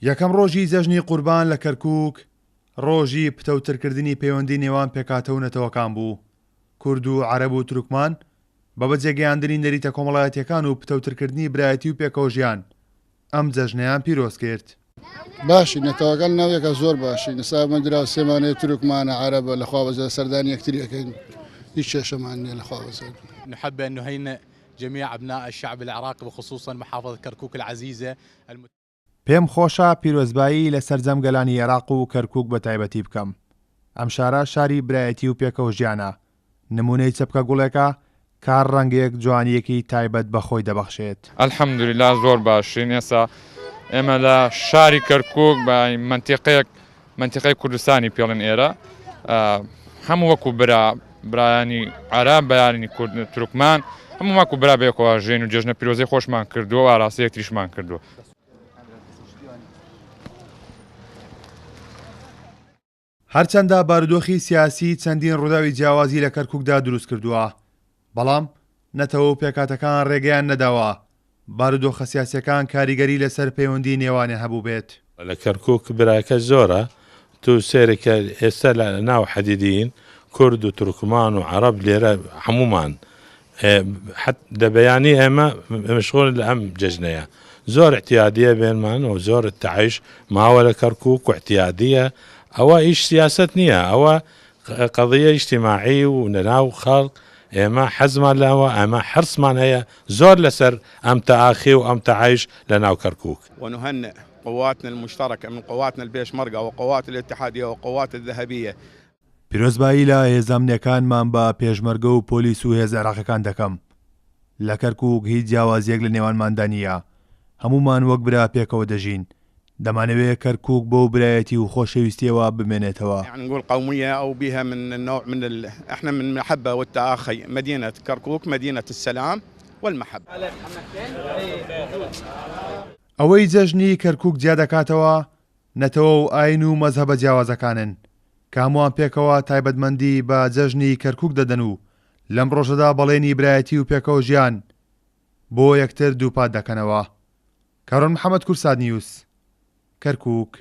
یەکەم ڕۆژی جەژنی قوربان لە کەرکووک ڕۆژی پتەوترکردنی پەیوەندی نێوان پێکاتە و نەتەوەکان بوو. کورد و عەرەب و تورکمان بە بەجێگەیاندنی نەریتە کۆمەڵایەتیەکان و پتەوترکردنی برایەتی و پێکەوەژیان ئەم جەژنەیان پیرۆز کرد. باشی نەتەوەکان ناوێکە زۆر باشی نسابمە درا سێمانەیە تورکمانە عەرەبە لە خواوەزە سەردانی یەکتریەکەین هیچ کێشەمان نییە لە خواوەزە. نحب أن نهيئ جميع أبناء الشعب العراقي وخصوصا محافظة كركوك العزيزة. پێم خۆشە پیرۆزبایی لە سەرجەم گەلانی عێراق و کەرکووک بە تایبەتی بکەم. ئەم شارە شاری برایەتی و پێکەوەژیانە، نمونەی چەپکە گوڵێکە کار ڕەنگەیەک جوانیەکی تایبەت بەخۆی دەبەخشێت. الحەمدولیلا زۆر باشین. ئێستا ئێمە لە شاری کەرکووک بە منتیقەی کوردستانی پێڵێن ئێرە هەموو وەکو برایانی عەرەب بەیانی کورد تورکمان هەموو وەکو برا بێکەوە ژێن و جێژنە پیرۆزی خۆشمان کردووە و ئاراستەیەک تریشمان کردووە. هەرچەندە بارودۆخی سیاسی چەندین ڕووداوی جیاوازی لە کەرکووکدا دروست کردووە، بەڵام نەتەوە و پێکاتەکان ڕێگەیان نەداوە بارودۆخە سیاسیەکان کاریگەری لەسەر پەیوەندی نێوانێ هەبوو بێت. لە کەرکووک برایەکە زۆرە، تو سێرێکە ئێستا لە ناو حەدیدین کورد و تورکمان و عەرەب لێرە هەمومان دەبەیانی ئێمە مشغول لە ئەم جەژنەیە. زۆر احتیادیە بێنمان و زۆر تەعیش ماوە لە کەرکووک و احتیادیە. ئەوە ئیش سیاست نییە، ئەوە قەضیە ئیجتیماعی و نەناو خەڵک ئێمە حەزمان لەوە ئەمە حرسمان هەیە زۆر لەسەر ئەم تەئاخی و ئەم تەعیش لە ناو کەرکووک. ونهنئ قواتنا المشتركة من قواتنا البيشمركة وقوات الاتحادية وقوات الذهبية. پیرۆزبایی لە هێزانمنیەکانمان بە پێشمەرگە و پۆلیس و هێز عێراقیەکان دەکەم. لە کەرکووک هیچ جیاوازیەک لە نێوانماندا نییە، هەمومان وەک برا پێکەوە دەژین. دەمانەوێت کەرکووک بۆ برایەتی و خۆشەویستیەوە بمێنێتەوە. يعني نقول قومية أو بها من النوع من احنا من المحبة والتآخي. مدينة كركوك مدينة السلام والمحبة. ئەوەی جەژنی کەرکووک جیا دەکاتەوە نەتەوە و ئاین و مەزهەبە جیاوازەکانن کە هەمووان پێکەوە تایبەتمەندی بە جەژنی کەرکووک دەدەن و لەم ڕۆژەدا بەڵێنی برایەتی و پێکەوەژیان بۆ یەکتر دووپات دەکەنەوە. کارۆن محەممەد کورساد نیوس، کەرکووک.